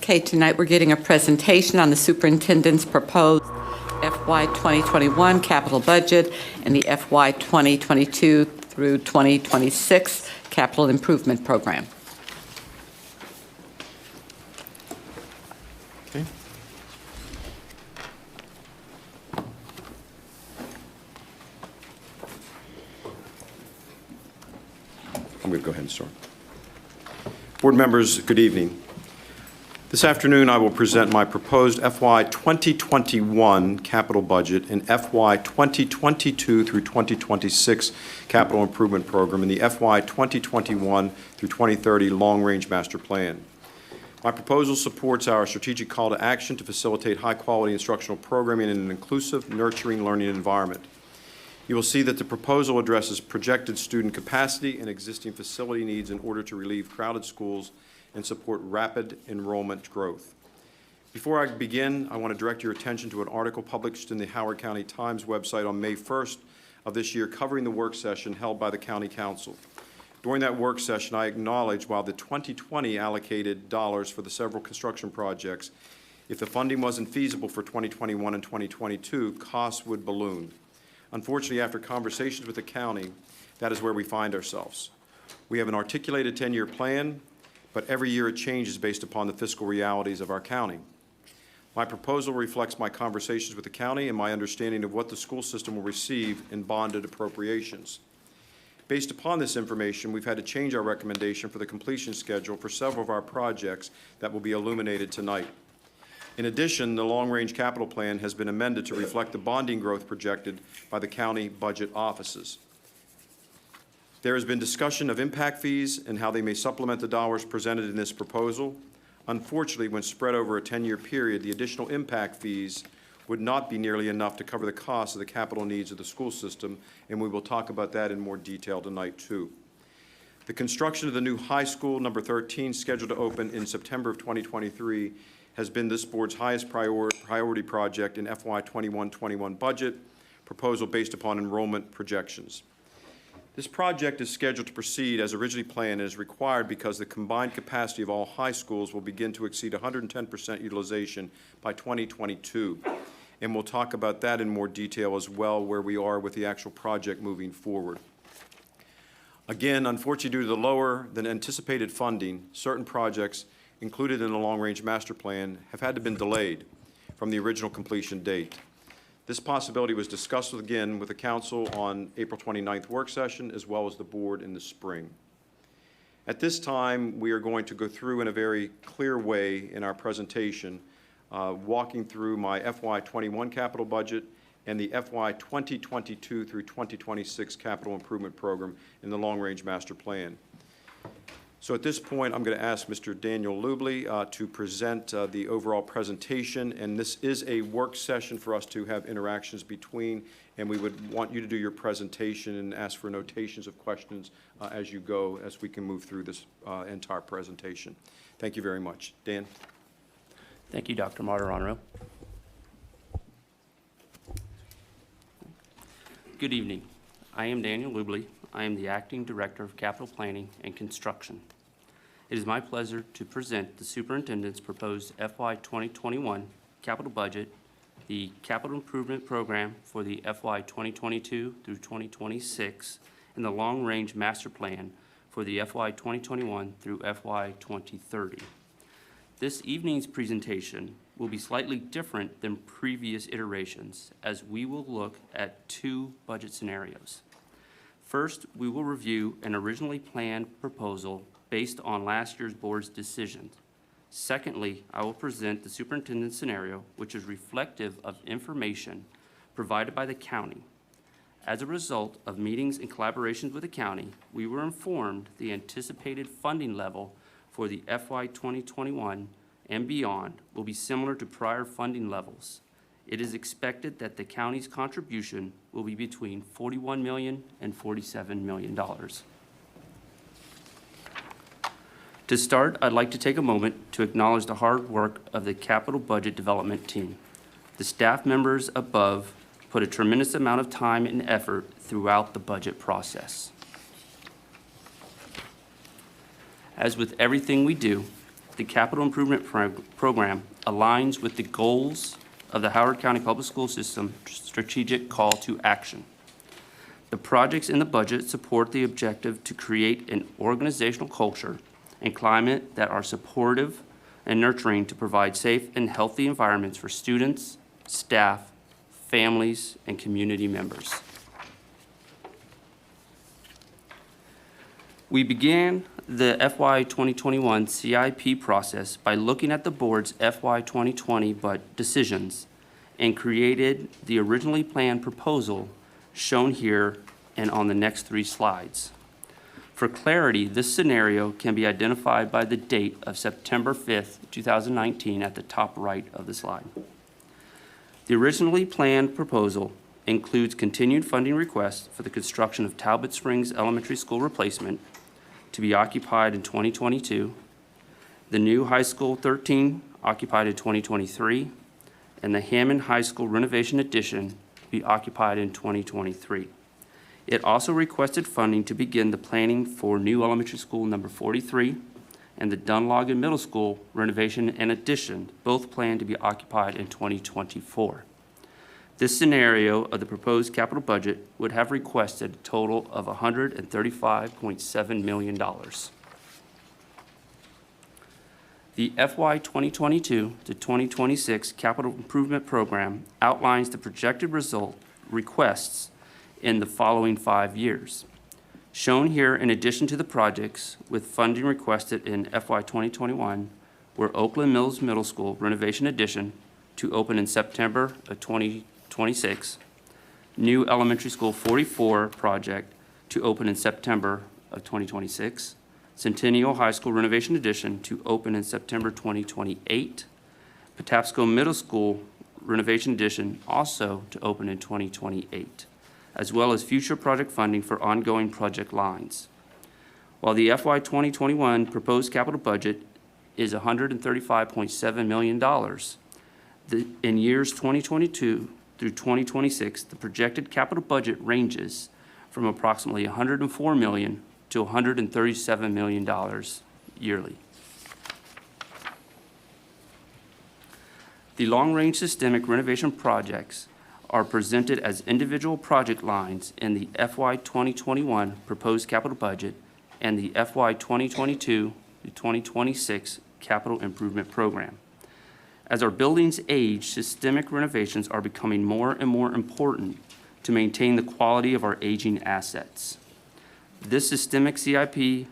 Okay, tonight we're getting a presentation on the superintendent's proposed FY 2021 capital budget and the FY 2022 through 2026 capital improvement program. Okay. I'm going to go ahead and start. Board members, good evening. This afternoon, I will present my proposed FY 2021 capital budget and FY 2022 through 2026 capital improvement program and the FY 2021 through 2030 long-range master plan. My proposal supports our strategic call to action to facilitate high-quality instructional programming in an inclusive, nurturing learning environment. You will see that the proposal addresses projected student capacity and existing facility needs in order to relieve crowded schools and support rapid enrollment growth. Before I begin, I want to direct your attention to an article published in the Howard County Times website on May 1st of this year covering the work session held by the County Council. During that work session, I acknowledged while the 2020 allocated dollars for the several construction projects, if the funding wasn't feasible for 2021 and 2022, costs would balloon. Unfortunately, after conversations with the county, that is where we find ourselves. We have an articulated 10-year plan, but every year it changes based upon the fiscal realities of our county. My proposal reflects my conversations with the county and my understanding of what the school system will receive in bonded appropriations. Based upon this information, we've had to change our recommendation for the completion schedule for several of our projects that will be illuminated tonight. In addition, the long-range capital plan has been amended to reflect the bonding growth projected by the county budget offices. There has been discussion of impact fees and how they may supplement the dollars presented in this proposal. Unfortunately, when spread over a 10-year period, the additional impact fees would not be nearly enough to cover the cost of the capital needs of the school system, and we will talk about that in more detail tonight, too. The construction of the new high school, number 13, scheduled to open in September of 2023, has been this board's highest priority project in FY 21-21 budget proposal based upon enrollment projections. This project is scheduled to proceed as originally planned and is required because the combined capacity of all high schools will begin to exceed 110% utilization by 2022. And we'll talk about that in more detail as well, where we are with the actual project moving forward. Again, unfortunately, due to the lower than anticipated funding, certain projects included in the long-range master plan have had to been delayed from the original completion date. This possibility was discussed again with the Council on April 29th work session, as well as the board in the spring. At this time, we are going to go through in a very clear way in our presentation, walking through my FY 21 capital budget and the FY 2022 through 2026 capital improvement program in the long-range master plan. So at this point, I'm going to ask Mr. Daniel Lubley to present the overall presentation, and this is a work session for us to have interactions between, and we would want you to do your presentation and ask for notations of questions as you go, as we can move through this entire presentation. Thank you very much. Dan. Thank you, Dr. Martirano. Good evening. I am Daniel Lubley. I am the Acting Director of Capital Planning and Construction. It is my pleasure to present the Superintendent's proposed FY 2021 capital budget, the capital improvement program for the FY 2022 through 2026, and the long-range master plan for the FY 2021 through FY 2030. This evening's presentation will be slightly different than previous iterations, as we will look at two budget scenarios. First, we will review an originally planned proposal based on last year's board's decisions. Secondly, I will present the superintendent's scenario, which is reflective of information provided by the county. As a result of meetings and collaborations with the county, we were informed the anticipated funding level for the FY 2021 and beyond will be similar to prior funding levels. It is expected that the county's contribution will be between $41 million and $47 million. To start, I'd like to take a moment to acknowledge the hard work of the capital budget development team. The staff members above put a tremendous amount of time and effort throughout the budget process. As with everything we do, the capital improvement program aligns with the goals of the Howard County Public School System strategic call to action. The projects in the budget support the objective to create an organizational culture and climate that are supportive and nurturing to provide safe and healthy environments for students, staff, families, and community members. We began the FY 2021 CIP process by looking at the board's FY 2020 decisions and created the originally planned proposal shown here and on the next 3 slides. For clarity, this scenario can be identified by the date of September 5th, 2019 at the top right of the slide. The originally planned proposal includes continued funding requests for the construction of Talbot Springs Elementary School replacement to be occupied in 2022, the new High School 13 occupied in 2023, and the Hammond High School renovation addition to be occupied in 2023. It also requested funding to begin the planning for new elementary school number 43 and the Dunlogan Middle School renovation and addition, both planned to be occupied in 2024. This scenario of the proposed capital budget would have requested a total of $135.7 million. The FY 2022 to 2026 capital improvement program outlines the projected result requests in the following 5 years. Shown here, in addition to the projects with funding requested in FY 2021, were Oakland Mills Middle School renovation addition to open in September of 2026, new elementary school 44 project to open in September of 2026, Centennial High School renovation addition to open in September 2028, Patapsco Middle School renovation addition also to open in 2028, as well as future project funding for ongoing project lines. While the FY 2021 proposed capital budget is $135.7 million, in years 2022 through 2026, the projected capital budget ranges from approximately $104 million to $137 million yearly. The long-range systemic renovation projects are presented as individual project lines in the FY 2021 proposed capital budget and the FY 2022 to 2026 capital improvement program. As our buildings age, systemic renovations are becoming more and more important to maintain the quality of our aging assets. This systemic CIP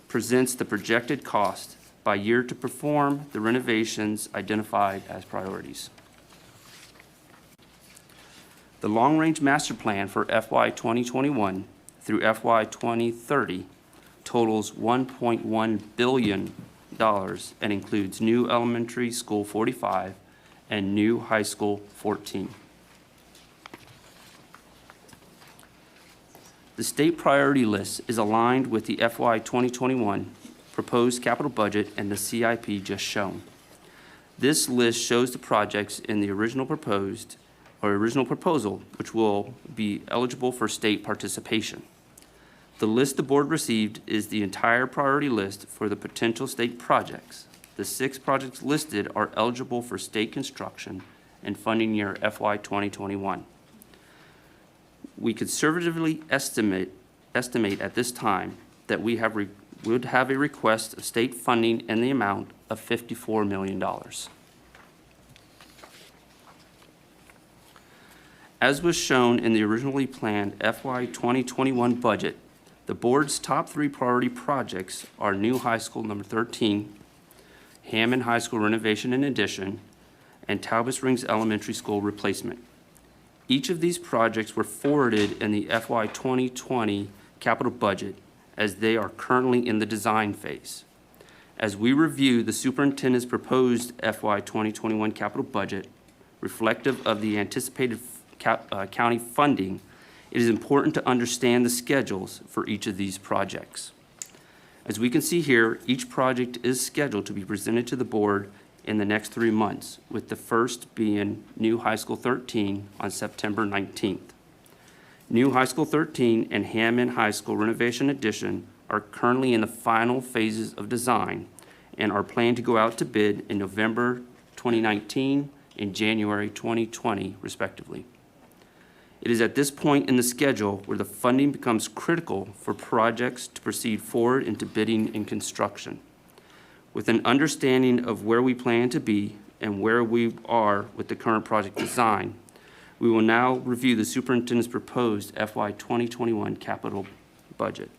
presents the projected cost by year to perform the renovations identified as priorities. The long-range master plan for FY 2021 through FY 2030 totals $1.1 billion and includes new elementary school 45 and new high school 14. The state priority list is aligned with the FY 2021 proposed capital budget and the CIP just shown. This list shows the projects in the original proposal, which will be eligible for state participation. The list the board received is the entire priority list for the potential state projects. The 6 projects listed are eligible for state construction and funding year FY 2021. We conservatively estimate at this time that we would have a request of state funding in the amount of $54 million. As was shown in the originally planned FY 2021 budget, the board's top 3 priority projects are new high school number 13, Hammond High School renovation and addition, and Talbot Springs Elementary School replacement. Each of these projects were forwarded in the FY 2020 capital budget as they are currently in the design phase. As we review the superintendent's proposed FY 2021 capital budget, reflective of the anticipated county funding, it is important to understand the schedules for each of these projects. As we can see here, each project is scheduled to be presented to the board in the next 3 months, with the first being New High School 13 on September 19th. New High School 13 and Hammond High School renovation addition are currently in the final phases of design and are planned to go out to bid in November 2019 and January 2020, respectively. It is at this point in the schedule where the funding becomes critical for projects to proceed forward into bidding and construction. With an understanding of where we plan to be and where we are with the current project design, we will now review the superintendent's proposed FY 2021 capital budget.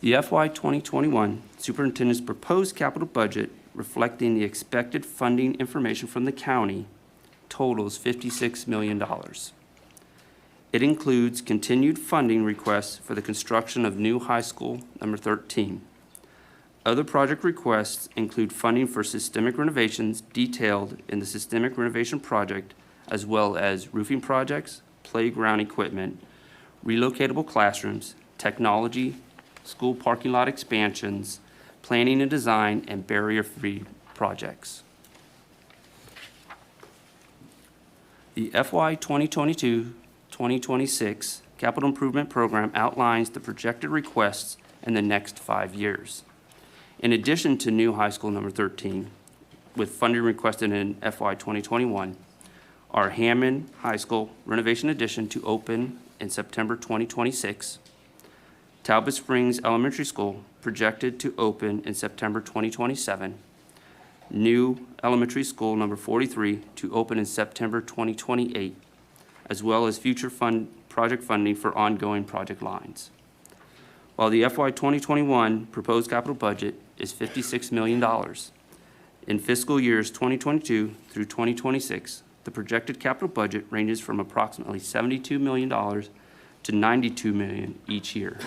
The FY 2021 superintendent's proposed capital budget, reflecting the expected funding information from the county, totals $56 million. It includes continued funding requests for the construction of new high school number 13. Other project requests include funding for systemic renovations detailed in the systemic renovation project, as well as roofing projects, playground equipment, relocatable classrooms, technology, school parking lot expansions, planning and design, and barrier-free projects. The FY 2022-2026 Capital Improvement Program outlines the projected requests in the next 5 years. In addition to new high school number 13, with funding requested in FY 2021, our Hammond High School renovation addition to open in September 2026, Talbot Springs Elementary School projected to open in September 2027, new elementary school number 43 to open in September 2028, as well as future project funding for ongoing project lines. While the FY 2021 proposed capital budget is $56 million, in fiscal years 2022 through 2026, the projected capital budget ranges from approximately $72 million to $92 million each year.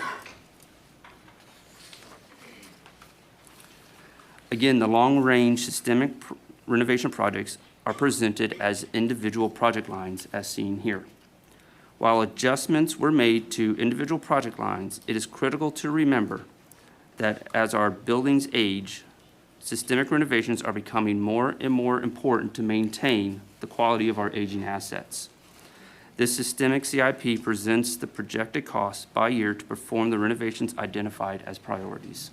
Again, the long-range systemic renovation projects are presented as individual project lines as seen here. While adjustments were made to individual project lines, it is critical to remember that as our buildings age, systemic renovations are becoming more and more important to maintain the quality of our aging assets. This systemic CIP presents the projected costs by year to perform the renovations identified as priorities.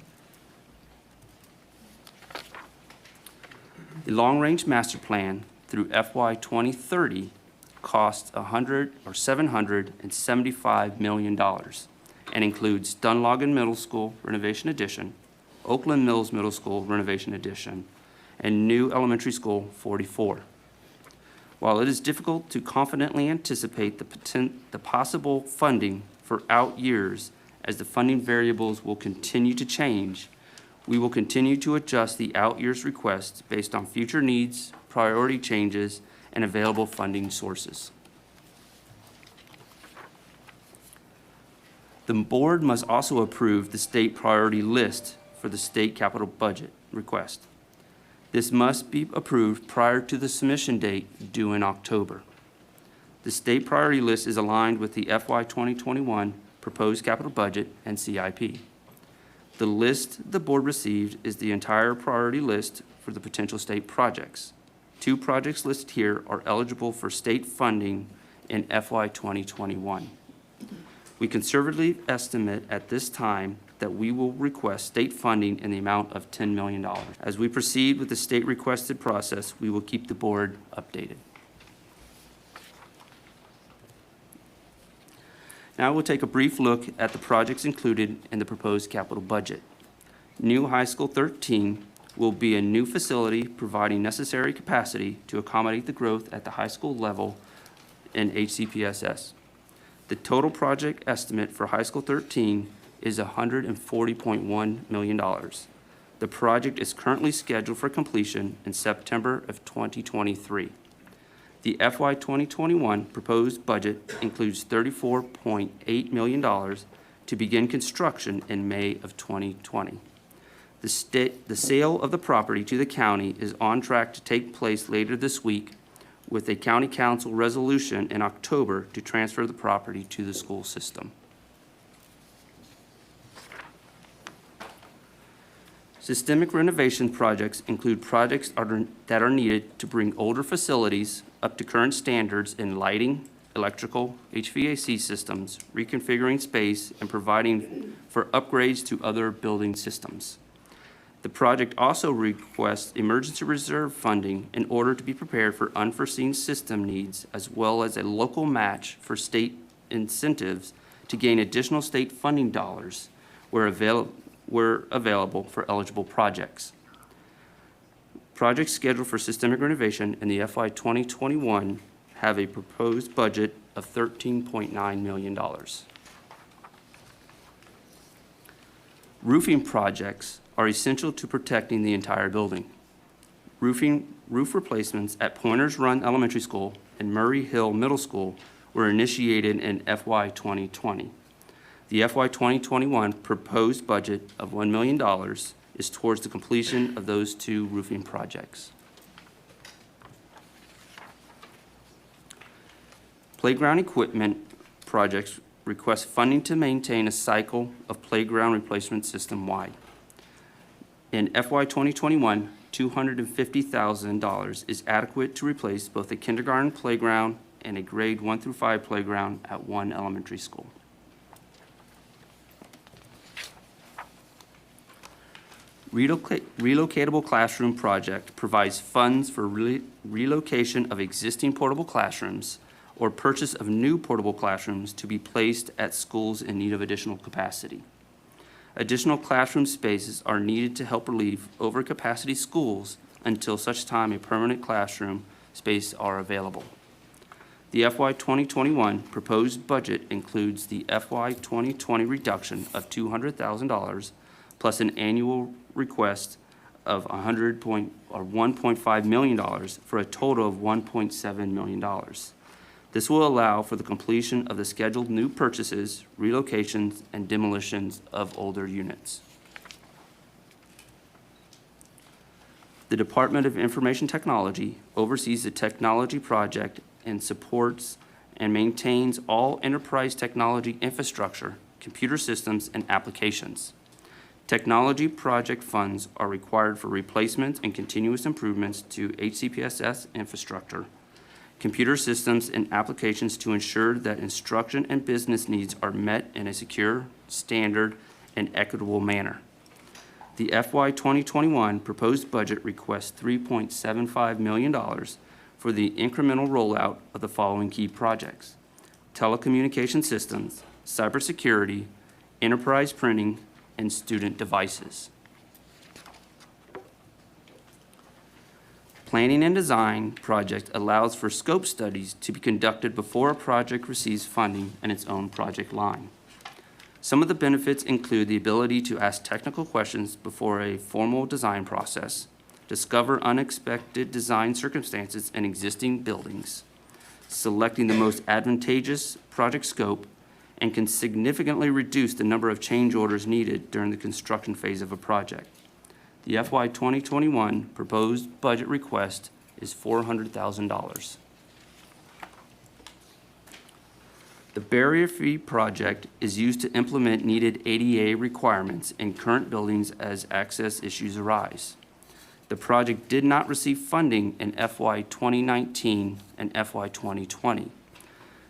The long-range master plan through FY 2030 costs $775 million and includes Dunlogan Middle School renovation addition, Oakland Mills Middle School renovation addition, and new elementary school 44. While it is difficult to confidently anticipate the possible funding for out years as the funding variables will continue to change, we will continue to adjust the out years requests based on future needs, priority changes, and available funding sources. The board must also approve the state priority list for the state capital budget request. This must be approved prior to the submission date due in October. The state priority list is aligned with the FY 2021 proposed capital budget and CIP. The list the board received is the entire priority list for the potential state projects. 2 projects listed here are eligible for state funding in FY 2021. We conservatively estimate at this time that we will request state funding in the amount of $10 million. As we proceed with the state requested process, we will keep the board updated. Now we'll take a brief look at the projects included in the proposed capital budget. New High School 13 will be a new facility providing necessary capacity to accommodate the growth at the high school level in HCPSS. The total project estimate for High School 13 is $140.1 million. The project is currently scheduled for completion in September of 2023. The FY 2021 proposed budget includes $34.8 million to begin construction in May of 2020. The sale of the property to the county is on track to take place later this week, with a county council resolution in October to transfer the property to the school system. Systemic renovation projects include projects that are needed to bring older facilities up to current standards in lighting, electrical, HVAC systems, reconfiguring space, and providing for upgrades to other building systems. The project also requests emergency reserve funding in order to be prepared for unforeseen system needs, as well as a local match for state incentives to gain additional state funding dollars where available for eligible projects. Projects scheduled for systemic renovation in the FY 2021 have a proposed budget of $13.9 million. Roofing projects are essential to protecting the entire building. Roof replacements at Pointers Run Elementary School and Murray Hill Middle School were initiated in FY 2020. The FY 2021 proposed budget of $1 million is towards the completion of those two roofing projects. Playground equipment projects request funding to maintain a cycle of playground replacement system-wide. In FY 2021, $250,000 is adequate to replace both a kindergarten playground and a grade 1 through 5 playground at one elementary school. Relocatable Classroom Project provides funds for relocation of existing portable classrooms or purchase of new portable classrooms to be placed at schools in need of additional capacity. Additional classroom spaces are needed to help relieve overcapacity schools until such time a permanent classroom space are available. The FY 2021 proposed budget includes the FY 2020 reduction of $200,000 plus an annual request of $1.5 million for a total of $1.7 million. This will allow for the completion of the scheduled new purchases, relocations, and demolitions of older units. The Department of Information Technology oversees the technology project and supports and maintains all enterprise technology infrastructure, computer systems, and applications. Technology project funds are required for replacements and continuous improvements to HCPSS infrastructure, computer systems and applications to ensure that instruction and business needs are met in a secure, standard, and equitable manner. The FY 2021 proposed budget requests $3.75 million for the incremental rollout of the following key projects: telecommunication systems, cybersecurity, enterprise printing, and student devices. Planning and design project allows for scope studies to be conducted before a project receives funding in its own project line. Some of the benefits include the ability to ask technical questions before a formal design process, discover unexpected design circumstances in existing buildings, selecting the most advantageous project scope, and can significantly reduce the number of change orders needed during the construction phase of a project. The FY 2021 proposed budget request is $400,000. The barrier-free project is used to implement needed ADA requirements in current buildings as access issues arise. The project did not receive funding in FY 2019 and FY 2020.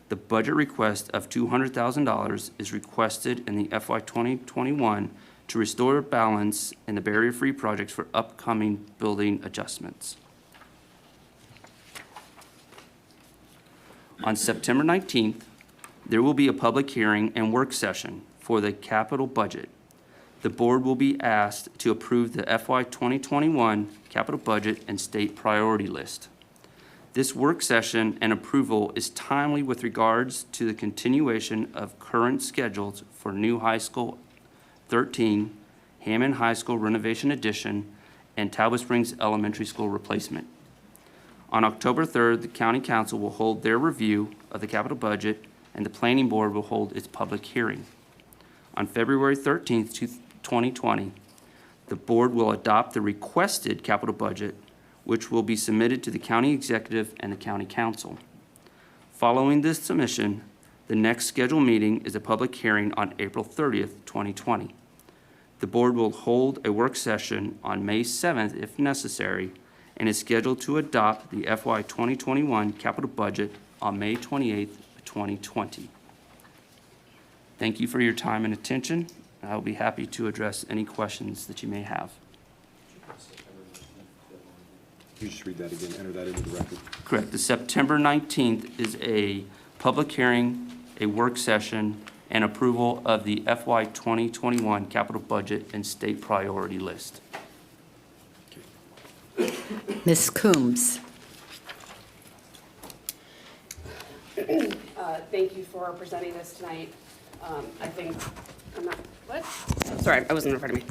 The budget request of $200,000 is requested in the FY 2021 to restore balance in the barrier-free projects for upcoming building adjustments. On September 19th, there will be a public hearing and work session for the capital budget. The board will be asked to approve the FY 2021 capital budget and state priority list. This work session and approval is timely with regards to the continuation of current schedules for new high school 13, Hammond High School renovation addition, and Talbot Springs Elementary School replacement. On October 3rd, the County Council will hold their review of the capital budget, and the Planning Board will hold its public hearing. On February 13th, 2020, the Board will adopt the requested capital budget, which will be submitted to the County Executive and the County Council. Following this submission, the next scheduled meeting is a public hearing on April 30th, 2020. The Board will hold a work session on May 7th if necessary, and is scheduled to adopt the FY 2021 capital budget on May 28th, 2020. Thank you for your time and attention. I'll be happy to address any questions that you may have. You just read that again, enter that into the record. Correct. The September 19th is a public hearing, a work session, and approval of the FY 2021 capital budget and state priority list. Ms. Coombs? Thank you for presenting this tonight. I think, Sorry, I wasn't in front of me.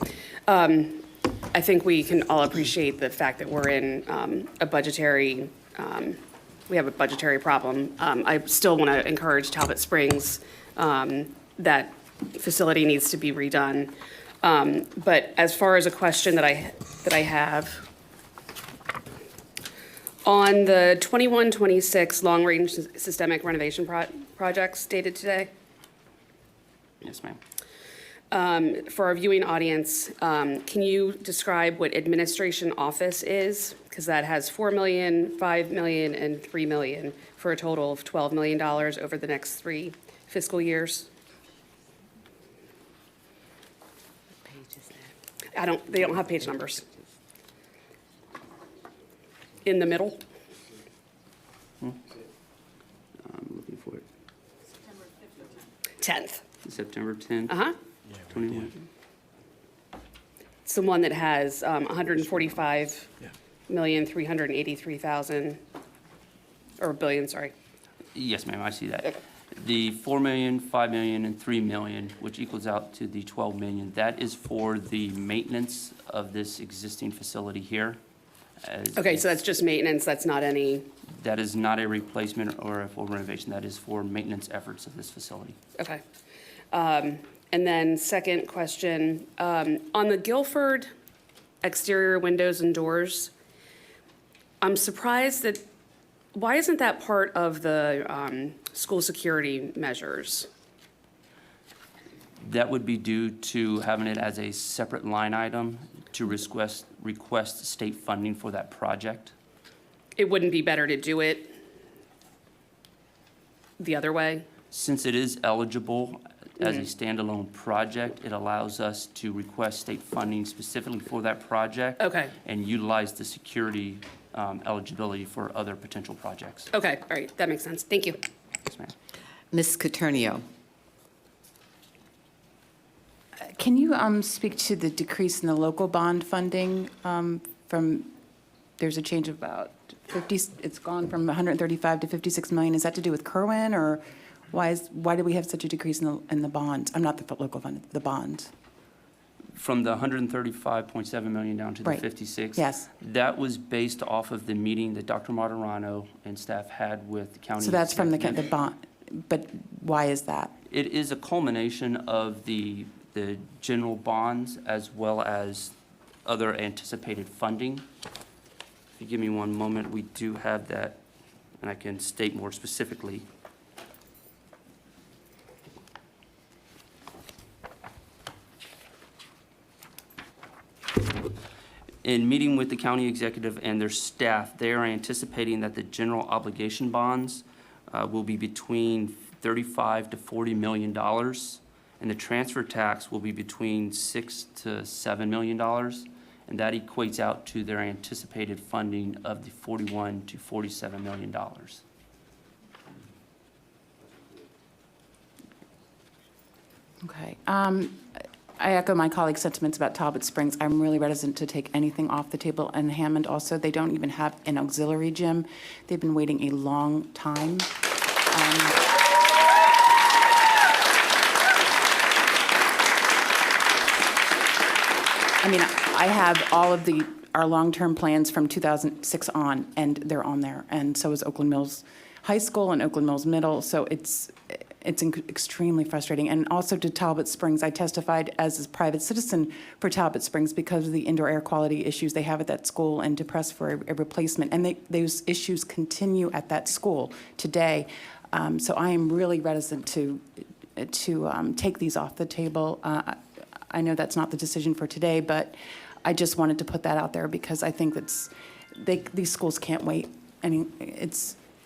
I think we can all appreciate the fact that we're in we have a budgetary problem. I still want to encourage Talbot Springs. That facility needs to be redone. But as far as a question that I have, on the 21-26 long-range systemic renovation projects dated today, Yes, ma'am. for our viewing audience, can you describe what administration office is? Because that has $4 million, $5 million, and $3 million for a total of $12 million over the next 3 fiscal years. They don't have page numbers. In the middle? I'm looking for it. 10th. September 10th, Uh-huh. 21. It's the one that has 145,383,000, or billion, sorry. Yes, ma'am, I see that. Okay. The 4 million, 5 million, and 3 million, which equals out to the 12 million, that is for the maintenance of this existing facility here. Okay, so that's just maintenance, that's not any, That is not a replacement or a full renovation. That is for maintenance efforts of this facility. okay. And then second question, on the Guilford exterior windows and doors, I'm surprised that, why isn't that part of the school security measures? That would be due to having it as a separate line item to request state funding for that project. It wouldn't be better to do it the other way? Since it is eligible as a standalone project, it allows us to request state funding specifically for that project. Okay. And utilize the security eligibility for other potential projects. Okay, all right, that makes sense. Thank you. Yes, ma'am. Ms. Coturnio? Can you speak to the decrease in the local bond funding from, there's a change of about 50, it's gone from 135 to 56 million. Is that to do with Kerwin, or why do we have such a decrease in the bonds? I'm not the local fund, the bonds. From the 135.7 million down to the Right. 56? Yes. That was based off of the meeting that Dr. Martirano and staff had with the county. So that's from the executive. bond, but why is that? It is a culmination of the general bonds as well as other anticipated funding. If you give me one moment, we do have that, and I can state more specifically. In meeting with the county executive and their staff, they are anticipating that the general obligation bonds will be between $35 to $40 million, and the transfer tax will be between $6 to $7 million, and that equates out to their anticipated funding of the $41 to $47 million. Okay. I echo my colleague's sentiments about Talbot Springs. I'm really reticent to take anything off the table. And Hammond also, they don't even have an auxiliary gym. They've been waiting a long time. I mean, I have all of our long-term plans from 2006 on, and they're on there. And so is Oakland Mills High School and Oakland Mills Middle. So it's extremely frustrating. And also to Talbot Springs, I testified as a private citizen for Talbot Springs because of the indoor air quality issues they have at that school, and to press for a replacement. And those issues continue at that school today. So I am really reticent to take these off the table. I know that's not the decision for today, but I just wanted to put that out there because I think these schools can't wait. I mean,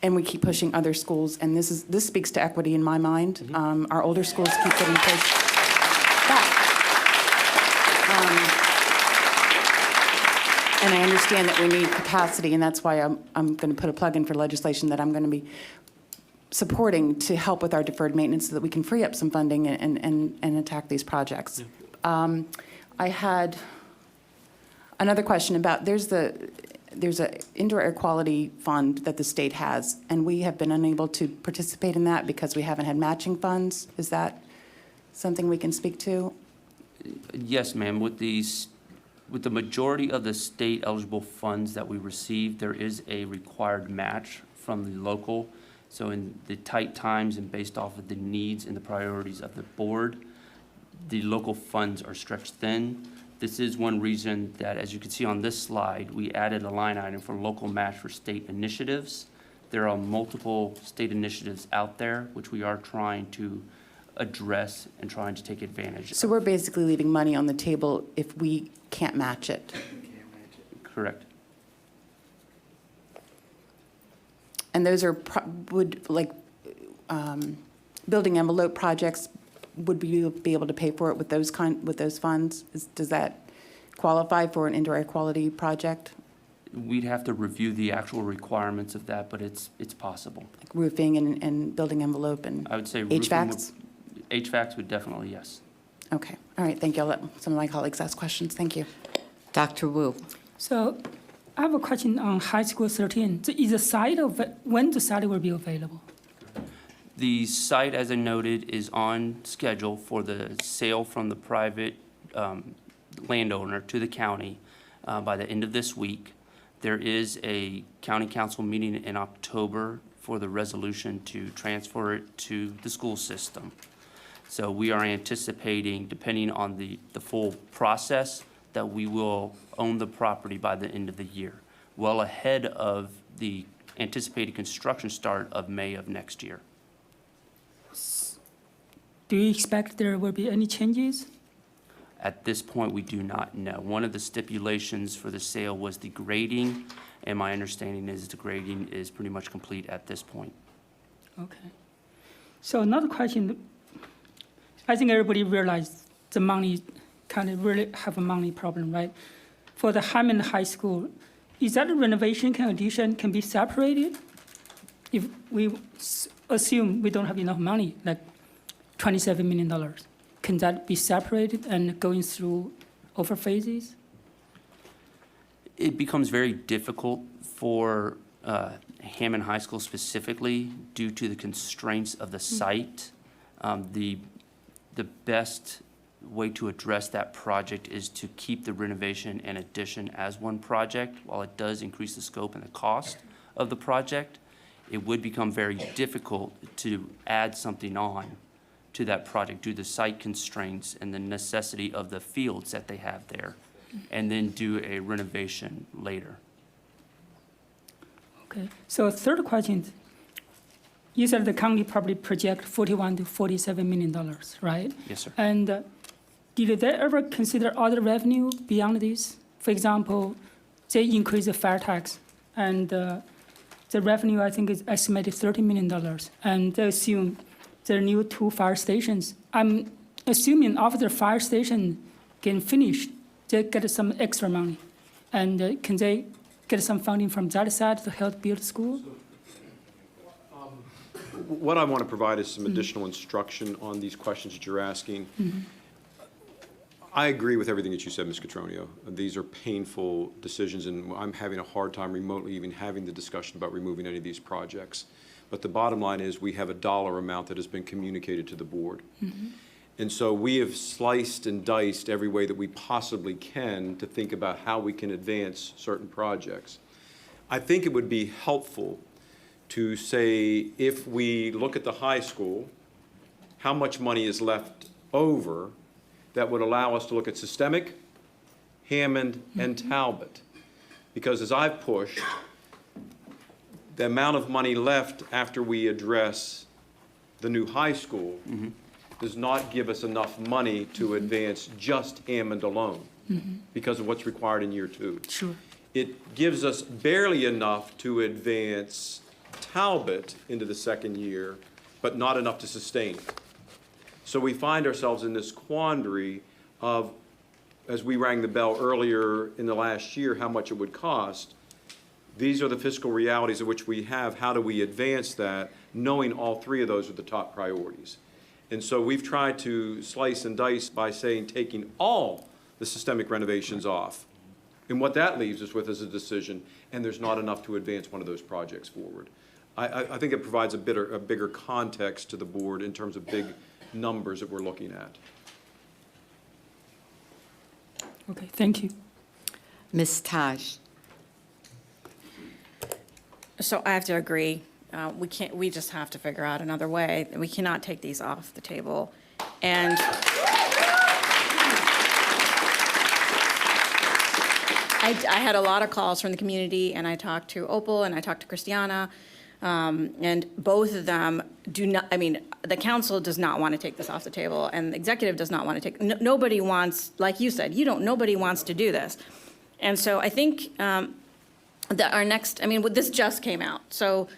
and we keep pushing other schools, and this speaks to equity in my mind. Our older schools keep getting pushed back. And I understand that we need capacity, and that's why I'm going to put a plug in for legislation that I'm going to be supporting to help with our deferred maintenance so that we can free up some funding and attack these projects. I had another question about, there's a indoor air quality fund that the state has, and we have been unable to participate in that because we haven't had matching funds. Is that something we can speak to? Yes, ma'am. With the majority of the state eligible funds that we receive, there is a required match from the local. So in the tight times and based off of the needs and the priorities of the board, the local funds are stretched thin. This is one reason that, as you can see on this slide, we added a line item for local match for state initiatives. There are multiple state initiatives out there, which we are trying to address and trying to take advantage of. So we're basically leaving money on the table if we can't match it. Correct. And those are, building envelope projects, would we be able to pay for it with those funds? Does that qualify for an indoor air quality project? We'd have to review the actual requirements of that, but it's possible. Like roofing and building envelope and I would say roofing HVACs? HVACs would definitely, yes. Okay, all right, thank you. I'll let some of my colleagues ask questions. Thank you. Dr. Wu. So I have a question on High School 13. So is the site of when the site will be available? The site, as I noted, is on schedule for the sale from the private landowner to the county by the end of this week. There is a county council meeting in October for the resolution to transfer it to the school system. So we are anticipating, depending on the full process, that we will own the property by the end of the year, well ahead of the anticipated construction start of May of next year. Do you expect there will be any changes? At this point, we do not know. One of the stipulations for the sale was the grading, and my understanding is the grading is pretty much complete at this point. Okay. So another question, I think everybody realized the money kind of really have a money problem, right? For the Hammond High School, is that a renovation and addition can be separated? If we assume we don't have enough money, like $27 million, can that be separated and going through over phases? It becomes very difficult for Hammond High School specifically due to the constraints of the site. The best way to address that project is to keep the renovation and addition as one project. While it does increase the scope and the cost of the project, it would become very difficult to add something on to that project due to site constraints and the necessity of the fields that they have there, and then do a renovation later. Okay, so third question, you said the county probably project $41 to $47 million, right? Yes, sir. And did they ever consider other revenue beyond this? For example, they increase the fire tax, and the revenue, I think, is estimated $30 million, and they assume there are new 2 fire stations. I'm assuming after the fire station get finished, they get some extra money. And can they get some funding from that side to help build school? What I want to provide is some additional instruction on these questions that you're asking. I agree with everything that you said, Ms. Cotroneo. These are painful decisions, and I'm having a hard time remotely even having the discussion about removing any of these projects. But the bottom line is we have a dollar amount that has been communicated to the board. And so we have sliced and diced every way that we possibly can to think about how we can advance certain projects. I think it would be helpful to say, if we look at the high school, how much money is left over that would allow us to look at Systemic, Hammond, and Talbot. Because as I've pushed, the amount of money left after we address the new high school does not give us enough money to advance just Hammond alone because of what's required in year 2. Sure. It gives us barely enough to advance Talbot into the second year, but not enough to sustain it. So we find ourselves in this quandary of, as we rang the bell earlier in the last year, how much it would cost. These are the fiscal realities of which we have. How do we advance that, knowing all three of those are the top priorities? And so we've tried to slice and dice by saying, taking all the systemic renovations off. And what that leaves us with is a decision, and there's not enough to advance one of those projects forward. I think it provides a bigger context to the board in terms of big numbers that we're looking at. Okay, thank you. Ms. Taj. So I have to agree. We just have to figure out another way. We cannot take these off the table. And I had a lot of calls from the community, and I talked to Opal and I talked to Christiana, and both of them do not, I mean, the council does not want to take this off the table, and the executive does not want to take, nobody wants, like you said, nobody wants to do this. And so I think that our next, I mean, this just came out, so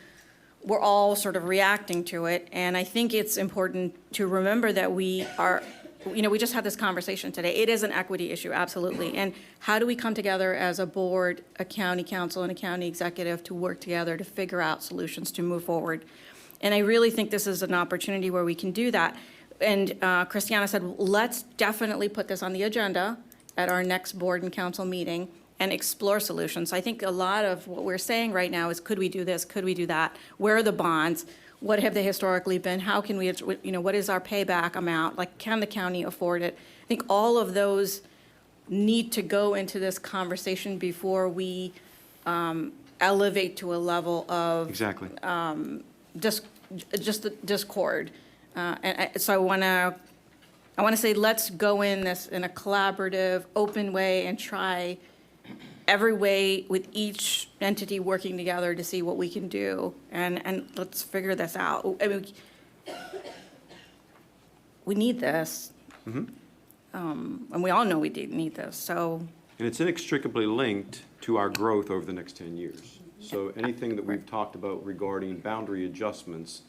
we're all sort of reacting to it, and I think it's important to remember that we are, we just had this conversation today. It is an equity issue, absolutely. And how do we come together as a board, a county council, and a county executive to work together to figure out solutions to move forward? And I really think this is an opportunity where we can do that. And Christiana said, let's definitely put this on the agenda at our next board and council meeting and explore solutions. I think a lot of what we're saying right now is, could we do this? Could we do that? Where are the bonds? What have they historically been? How can we, what is our payback amount? Like, can the county afford it? I think all of those need to go into this conversation before we elevate to a level of Exactly. just the discord. So I want to say, let's go in this in a collaborative, open way and try every way with each entity working together to see what we can do, and let's figure this out. I mean, we need this. And we all know we need this, so. And it's inextricably linked to our growth over the next 10 years. So anything that we've talked about regarding boundary adjustments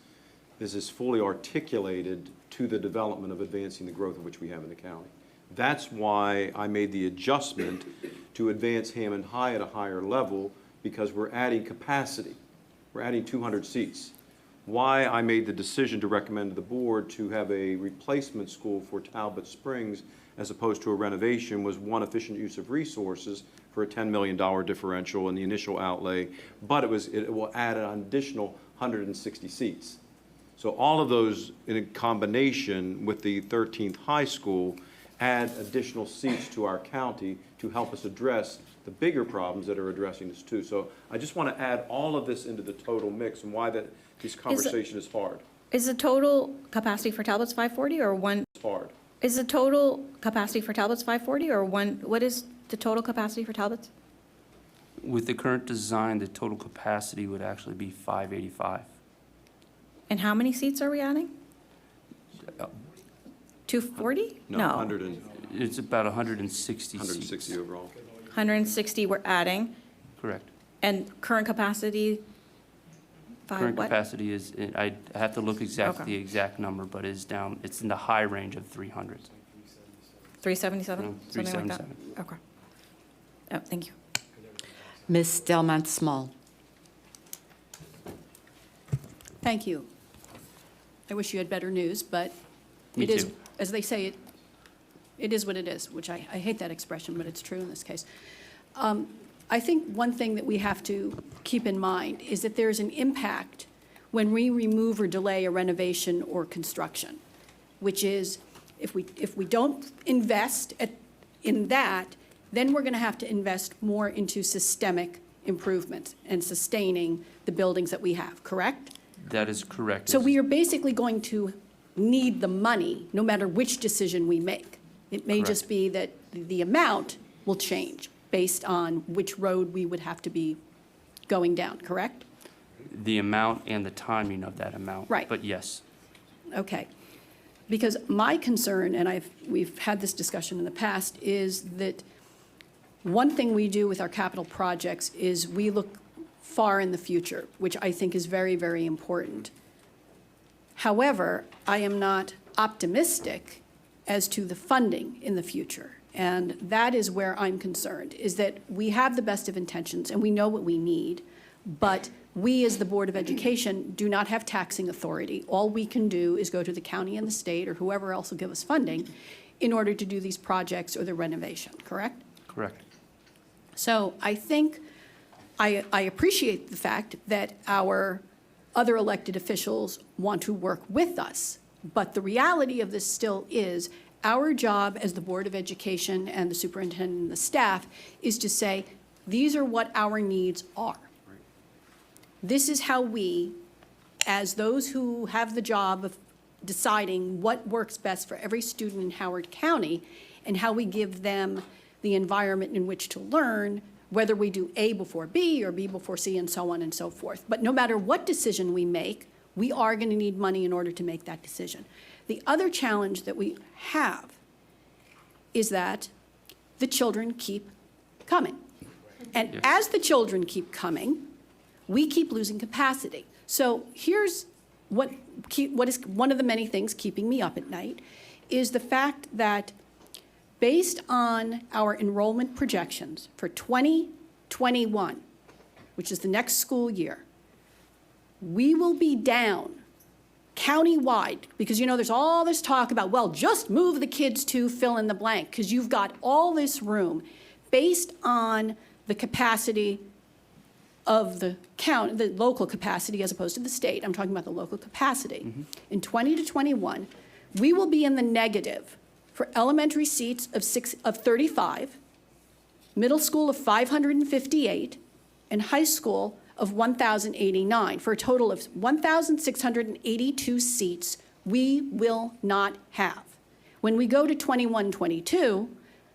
is as fully articulated to the development of advancing the growth of which we have in the county. That's why I made the adjustment to advance Hammond High at a higher level, because we're adding capacity. We're adding 200 seats. Why I made the decision to recommend to the board to have a replacement school for Talbot Springs as opposed to a renovation was, one, efficient use of resources for a $10 million differential in the initial outlay, but it will add an additional 160 seats. So all of those in combination with the 13th high school add additional seats to our county to help us address the bigger problems that are addressing this too. So I just want to add all of this into the total mix, and why this conversation is hard. Is the total capacity for Talbot's 540 or one? It's hard. Is the total capacity for Talbot's 540 or one? What is the total capacity for Talbot's? With the current design, the total capacity would actually be 585. And how many seats are we adding? 240? No, 100 It's about 160 seats. 160 overall. 160 we're adding, Correct. and current capacity, Current what? capacity is, I have to look exactly Okay. the exact number, but it's down, it's in the high range of 300. 377? No, Something like that? 377. Okay. Oh, thank you. Ms. Delmont Small. Thank you. I wish you had better news, but Me it is, too. as they say, it is what it is, which I hate that expression, but it's true in this case. I think one thing that we have to keep in mind is that there's an impact when we remove or delay a renovation or construction, which is if we don't invest in that, then we're going to have to invest more into systemic improvement and sustaining the buildings that we have, correct? That is correct. So we are basically going to need the money, no matter which decision we make. It may just Correct. be that the amount will change based on which road we would have to be going down, correct? The amount and the timing of that amount. Right. But yes, Okay. Because my concern, and we've had this discussion in the past, is that one thing we do with our capital projects is we look far in the future, which I think is very, very important. However, I am not optimistic as to the funding in the future. And that is where I'm concerned, is that we have the best of intentions and we know what we need, but we as the Board of Education do not have taxing authority. All we can do is go to the county and the state or whoever else will give us funding in order to do these projects or the renovation, correct? Correct. So I think I appreciate the fact that our other elected officials want to work with us, but the reality of this still is our job as the Board of Education and the superintendent and the staff is to say, these are what our needs are. This is how we, as those who have the job of deciding what works best for every student in Howard County and how we give them the environment in which to learn, whether we do A before B or B before C and so on and so forth. But no matter what decision we make, we are going to need money in order to make that decision. The other challenge that we have is that the children keep coming. And as the children keep coming, we keep losing capacity. So here's what is one of the many things keeping me up at night is the fact that based on our enrollment projections for 2021, which is the next school year, we will be down countywide, because there's all this talk about, well, just move the kids to fill in the blank, because you've got all this room based on the capacity of the local capacity as opposed to the state. I'm talking about the local capacity. Mm-hmm. In 20 to 21, we will be in the negative for elementary seats of 35, middle school of 558, and high school of 1,089, for a total of 1,682 seats we will not have. When we go to 21-22,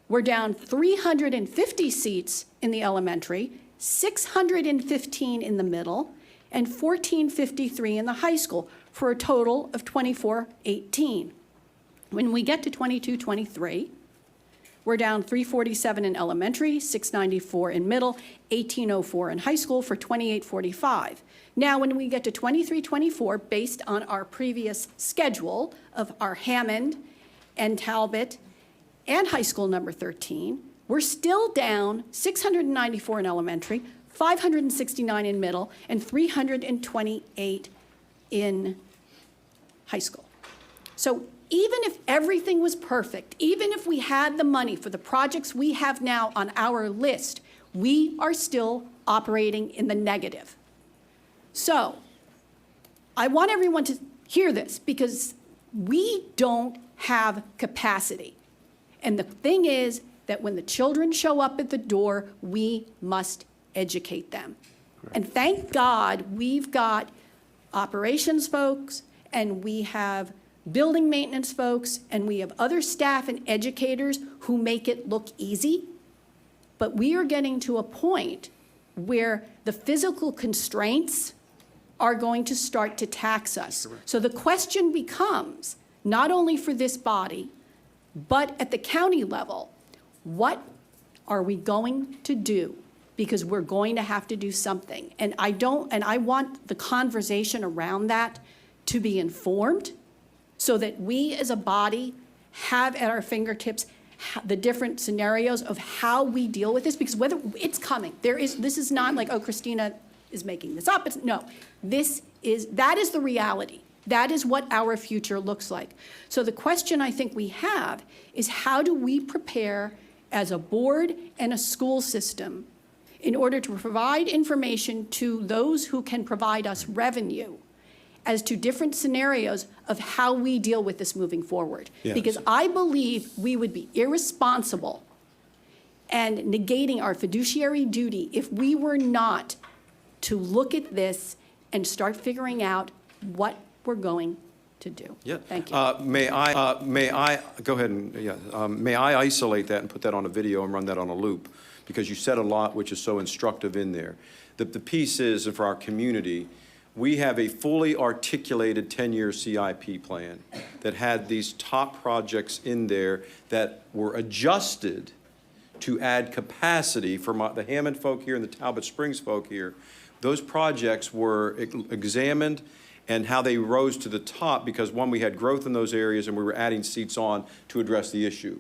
we're down 350 seats in the elementary, 615 in the middle, and 1,453 in the high school, for a total of 2,418. When we get to 22-23, we're down 347 in elementary, 694 in middle, 1,804 in high school, for 2,845. Now, when we get to 23-24, based on our previous schedule of our Hammond and Talbot and high school number 13, we're still down 694 in elementary, 569 in middle, and 328 in high school. So even if everything was perfect, even if we had the money for the projects we have now on our list, we are still operating in the negative. So I want everyone to hear this, because we don't have capacity. And the thing is that when the children show up at the door, we must educate them. Correct. And thank God we've got operations folks, and we have building maintenance folks, and we have other staff and educators who make it look easy. But we are getting to a point where the physical constraints are going to start to tax us. Correct. So the question becomes, not only for this body, but at the county level, what are we going to do? Because we're going to have to do something. And I want the conversation around that to be informed, so that we as a body have at our fingertips the different scenarios of how we deal with this, because whether it's coming, this is not like, oh, Christina is making this up. No, that is the reality. That is what our future looks like. So the question I think we have is, how do we prepare as a board and a school system in order to provide information to those who can provide us revenue as to different scenarios of how we deal with this moving forward. Yes. Because I believe we would be irresponsible and negating our fiduciary duty if we were not to look at this and start figuring out what we're going to do. Yeah. Thank you. May I go ahead and may I isolate that and put that on a video and run that on a loop, because you said a lot which is so instructive in there. The piece is, and for our community, we have a fully articulated 10-year CIP plan that had these top projects in there that were adjusted to add capacity for the Hammond folk here and the Talbot Springs folk here. those projects were examined and how they rose to the top because, one, we had growth in those areas and we were adding seats on to address the issue.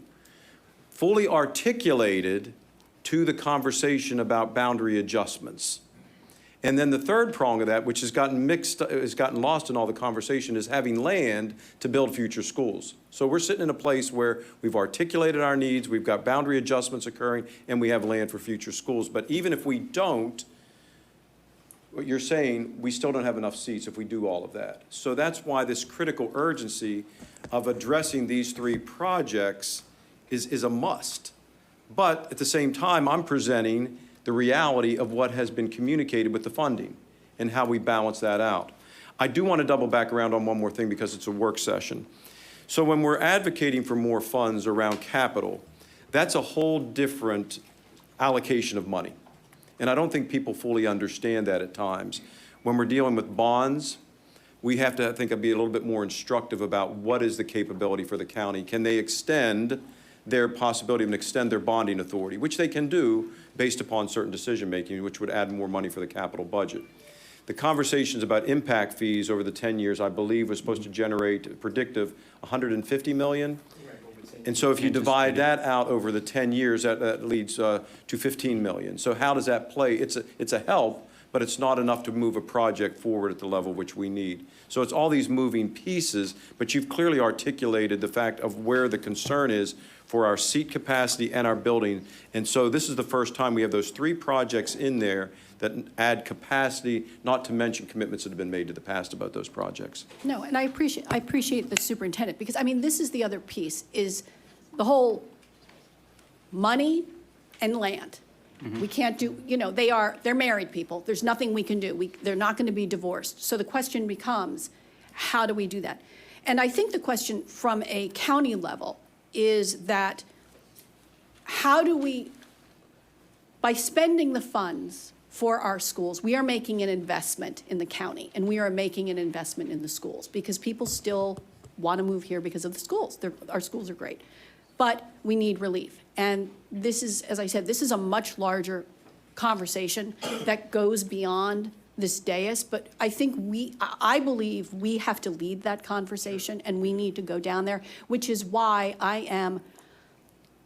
Fully articulated to the conversation about boundary adjustments. And then the third prong of that, which has gotten lost in all the conversation, is having land to build future schools. So we're sitting in a place where we've articulated our needs, we've got boundary adjustments occurring, and we have land for future schools. But even if we don't, what you're saying, we still don't have enough seats if we do all of that. So that's why this critical urgency of addressing these three projects is a must. But at the same time, I'm presenting the reality of what has been communicated with the funding and how we balance that out. I do want to double back around on one more thing because it's a work session. So when we're advocating for more funds around capital, that's a whole different allocation of money. And I don't think people fully understand that at times. When we're dealing with bonds, we have to, I think, be a little bit more instructive about what is the capability for the county. Can they extend their possibility of extend their bonding authority, which they can do based upon certain decision-making, which would add more money for the capital budget. The conversations about impact fees over the 10 years, I believe, was supposed to generate a predictive $150 million. And so if you divide that out over the 10 years, that leads to $15 million. So how does that play? It's a help, but it's not enough to move a project forward at the level which we need. So it's all these moving pieces, but you've clearly articulated the fact of where the concern is for our seat capacity and our building. And so this is the first time we have those three projects in there that add capacity, not to mention commitments that have been made to the past about those projects. No, and I appreciate the superintendent, because, I mean, this is the other piece, is the whole money and land. We can't do, you know, they're married people. There's nothing we can do. They're not going to be divorced. So the question becomes, how do we do that? And I think the question from a county level is that how do we, by spending the funds for our schools, we are making an investment in the county, and we are making an investment in the schools, because people still want to move here because of the schools. Our schools are great. But we need relief. And this is, as I said, this is a much larger conversation that goes beyond this dais. But I think I believe we have to lead that conversation, and we need to go down there, which is why I am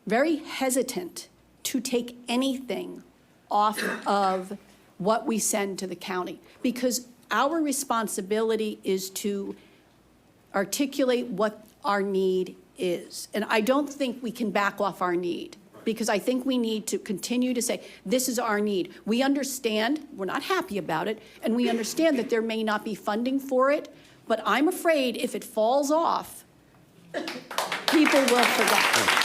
very hesitant to take anything off of what we send to the county, because our responsibility is to articulate what our need is. And I don't think we can back off our need, because I think we need to continue to say, this is our need. We understand, we're not happy about it, and we understand that there may not be funding for it, but I'm afraid if it falls off, people will forget.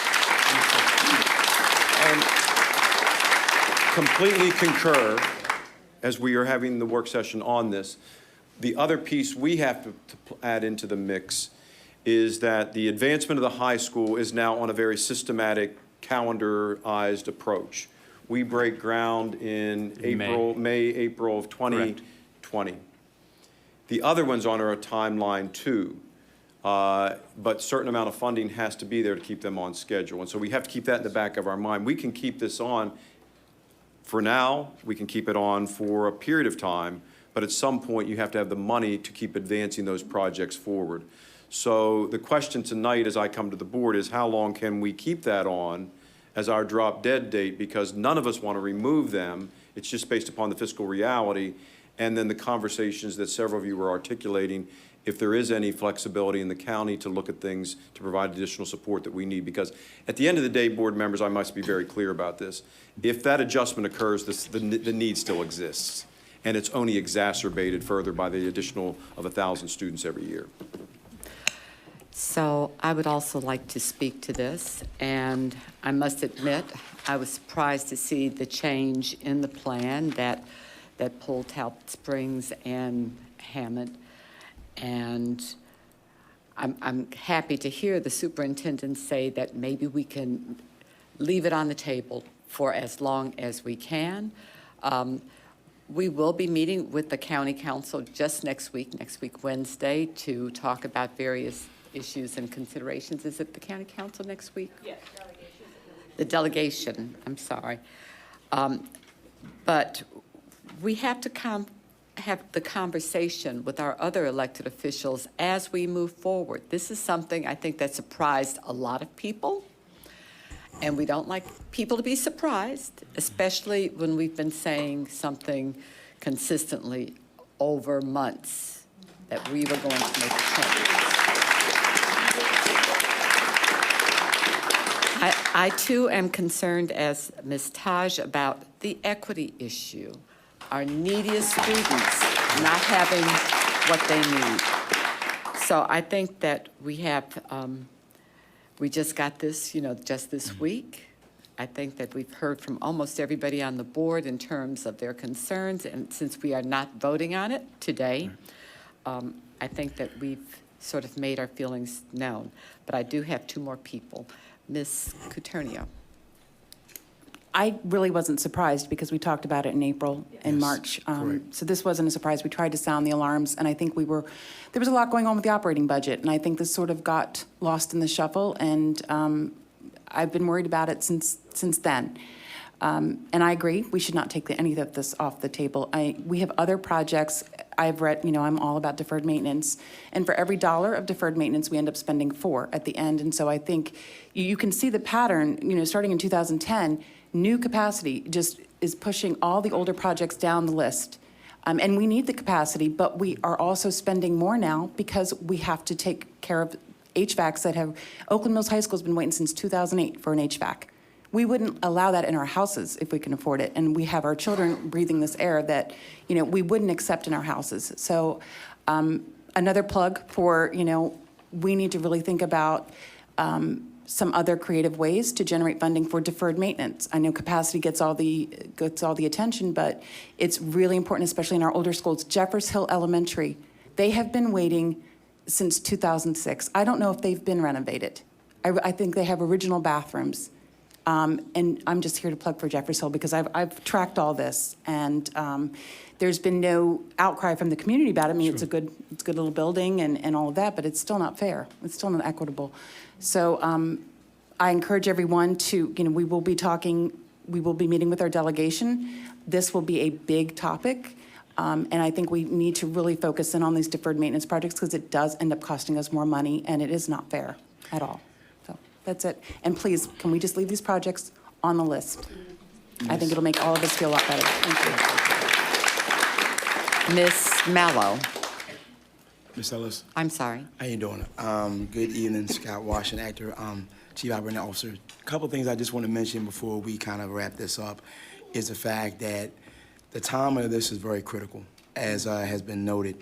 And completely concur, as we are having the work session on this. The other piece we have to add into the mix is that the advancement of the high school is now on a very systematic, calendarized approach. We break ground in April of 2020. The other ones on our timeline too, but certain amount of funding has to be there to keep them on schedule. And so we have to keep that in the back of our mind. We can keep this on for now, we can keep it on for a period of time, but at some point you have to have the money to keep advancing those projects forward. So the question tonight as I come to the board is, how long can we keep that on as our drop dead date? Because none of us want to remove them. It's just based upon the fiscal reality. And then the conversations that several of you were articulating, if there is any flexibility in the county to look at things to provide additional support that we need. Because at the end of the day, board members, I must be very clear about this. If that adjustment occurs, the need still exists. And it's only exacerbated further by the additional of 1,000 students every year. So I would also like to speak to this, and I must admit, I was surprised to see the change in the plan that pulled Talbot Springs and Hammond. And I'm happy to hear the superintendent say that maybe we can leave it on the table for as long as we can. We will be meeting with the county council just next week Wednesday, to talk about various issues and considerations. Is it the county council next week? Yes, delegation. The delegation, I'm sorry. But we have to have the conversation with our other elected officials as we move forward. This is something I think that surprised a lot of people, and we don't like people to be surprised, especially when we've been saying something consistently over months that we were going to make a change. I too am concerned, as Ms. Taj, about the equity issue. Our neediest students not having what they need. So I think that we have, we just got this, just this week. I think that we've heard from almost everybody on the board in terms of their concerns, and since we are not voting on it today, I think that we've sort of made our feelings known. But I do have two more people. Ms. Cuternio. I really wasn't surprised because we talked about it in April and March. So this wasn't a surprise. We tried to sound the alarms, and I think there was a lot going on with the operating budget, and I think this sort of got lost in the shuffle, and I've been worried about it since then. And I agree, we should not take any of this off the table. We have other projects. I've read, I'm all about deferred maintenance, and for every dollar of deferred maintenance, we end up spending $4 at the end, and so I think you can see the pattern, starting in 2010, new capacity just is pushing all the older projects down the list. And we need the capacity, but we are also spending more now because we have to take care of HVACs that have, Oakland Mills High School's been waiting since 2008 for an HVAC. We wouldn't allow that in our houses if we can afford it. And we have our children breathing this air that, we wouldn't accept in our houses. So another plug for, we need to really think about some other creative ways to generate funding for deferred maintenance. I know capacity gets all the attention, but it's really important, especially in our older schools. Jeffers Hill Elementary, they have been waiting since 2006. I don't know if they've been renovated. I think they have original bathrooms. And I'm just here to plug for Jeffers Hill because I've tracked all this, and there's been no outcry from the community about it. I mean, it's a good little building and all of that, but it's still not fair. It's still not equitable. So I encourage everyone to, we will be meeting with our delegation. This will be a big topic. And I think we need to really focus in on these deferred maintenance projects because it does end up costing us more money, and it is not fair at all. So that's it. And please, can we just leave these projects on the list? I think it'll make all of us feel a lot better. Thank you. Ms. Mallow. Ms. Ellis, I'm sorry. how you doing? Good evening, Scott Washington, actor, Chief Operating Officer. A couple of things I just want to mention before we kind of wrap this up is the fact that the timing of this is very critical, as has been noted.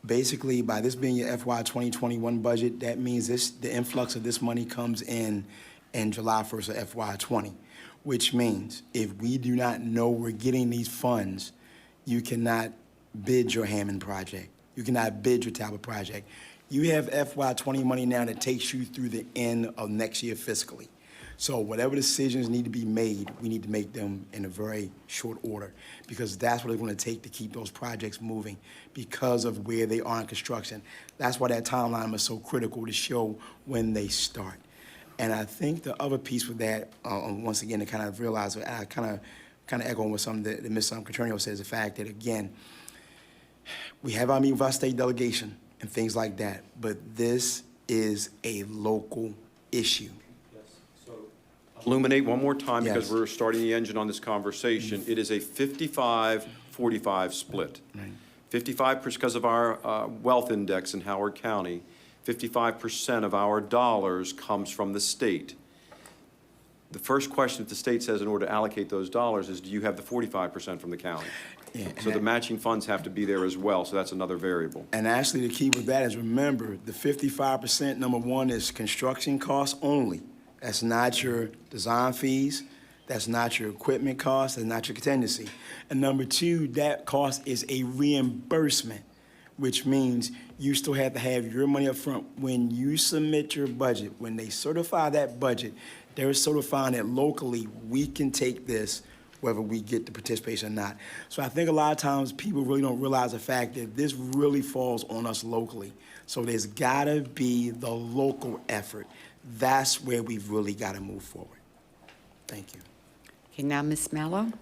Basically, by this being your FY 2021 budget, that means the influx of this money comes in July 1st of FY 20, which means if we do not know we're getting these funds, you cannot bid your Hammond project. You cannot bid your Talbot project. You have FY 20 money now that takes you through the end of next year fiscally. So whatever decisions need to be made, we need to make them in a very short order because that's what it's going to take to keep those projects moving because of where they are in construction. That's why that timeline is so critical to show when they start. And I think the other piece with that, once again, to kind of realize, I kind of echoing with something that Ms. Coturnio says, the fact that, again, we have our meeting with our state delegation and things like that, but this is a local issue. Illuminate one more time because Yes. we're starting the engine on this conversation. It is a 55-45 split. Right. 55% because of our wealth index in Howard County. 55% of our dollars comes from the state. The first question that the state says in order to allocate those dollars is, do you have the 45% from the county? Yeah, So the matching funds have to be there as well, so that's another variable. And actually, the key with that is, remember, the 55%, number one, is construction costs only. That's not your design fees. That's not your equipment costs. That's not your contingency. And number two, that cost is a reimbursement, which means you still have to have your money up front. When you submit your budget, when they certify that budget, they're certifying that locally we can take this whether we get the participation or not. So I think a lot of times people really don't realize the fact that this really falls on us locally. So there's gotta be the local effort. That's where we've really gotta move forward. Thank you. Okay, now Ms. Mallow.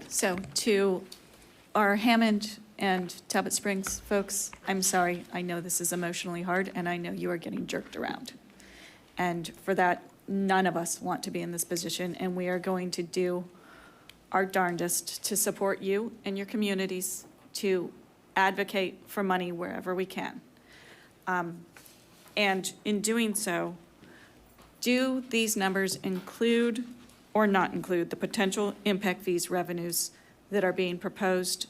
So to our Hammond and Talbot Springs folks, I'm sorry. I know this is emotionally hard, and I know you are getting jerked around. And for that, none of us want to be in this position, and we are going to do our darndest to support you and your communities, to advocate for money wherever we can. And in doing so, do these numbers include or not include the potential impact fees revenues that are being proposed?